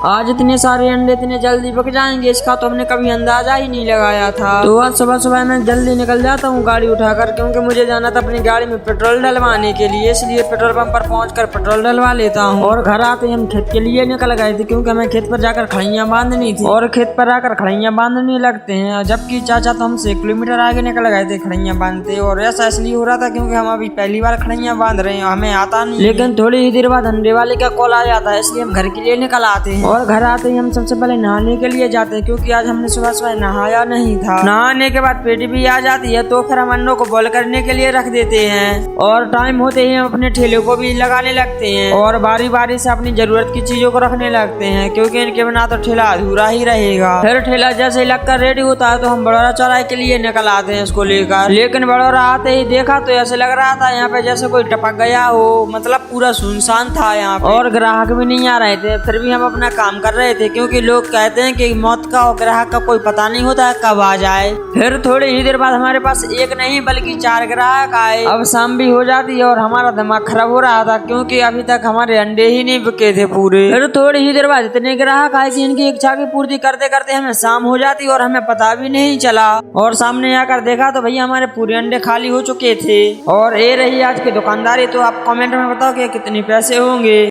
आज इतने सारे अंडे इतने जल्दी पक जाएंगे इसका तो हमने कभी अंदाजा ही नहीं लगाया था। तो आज सुबह सुबह मैं जल्दी निकल जाता हूँ गाड़ी उठाकर, क्योंकि मुझे जाना था अपनी गाड़ी में पेट्रोल डलवाने के लिए, इसलिए पेट्रोल पंप पर पहुंचकर पेट्रोल डलवा लेता हूँ। और घर आते ही हम खेत के लिए निकल गए थे, क्योंकि हमें खेत पर जाकर खड़ियाँ बांधनी थी और खेत पर आकर खड़ियाँ बांधने लगते हैं, जबकि चाचा तो हमसे 1 किलोमीटर आगे निकल गए थे खड़ियाँ बांधते। और ऐसा इसलिए हो रहा था क्योंकि हम अभी पहली बार खड़ियाँ बांध रहे हैं, हमें आता नहीं। लेकिन थोड़ी ही देर बाद अंडे वाले का कॉल आ जाता है, इसलिए हम घर के लिए निकल आते हैं। और घर आते ही हम सबसे पहले नहाने के लिए जाते हैं, क्योंकि आज हमने सुबह सुबह नहाया नहीं था। नहाने के बाद पेटी भी आ जाती है, तो फिर हम अंडों को बॉईल करने के लिए रख देते हैं। और टाइम होते ही हम अपने ठेले को भी लगाने लगते हैं और बारी बारी से अपनी जरूरत की चीजों को रखने लगते हैं, क्योंकि इनके बिना तो ठेला अधूरा ही रहेगा। फिर ठेला जैसे लगकर रेडी होता है तो हम बड़ौरा चौराहे के लिए निकल आते हैं इसको लेकर। लेकिन बड़ौरा आते ही देखा तो ऐसे लग रहा था यहाँ पे जैसे कोई टपक गया हो, मतलब पूरा सुनसान था यहाँ पे और ग्राहक भी नहीं आ रहे थे। फिर भी हम अपना काम कर रहे थे, क्योंकि लोग कहते हैं कि मौत का और ग्राहक का कोई पता नहीं होता है कब आ जाए। फिर थोड़ी ही देर बाद हमारे पास 1 नहीं बल्कि 4 ग्राहक आए। अब शाम भी हो जाती है और हमारा दिमाग खराब हो रहा था, क्योंकि अभी तक हमारे अंडे ही नहीं बिके थे पूरे। फिर थोड़ी ही देर बाद इतने ग्राहक आए कि इनकी इच्छा की पूर्ति करते करते हमें शाम हो जाती और हमें पता भी नहीं चला। और सामने आकर देखा तो भैया हमारे पूरे अंडे खाली हो चुके थे। और ये रही आज की दुकानदारी। तो आप कमेंट में बताओ कि कितने पैसे होंगे।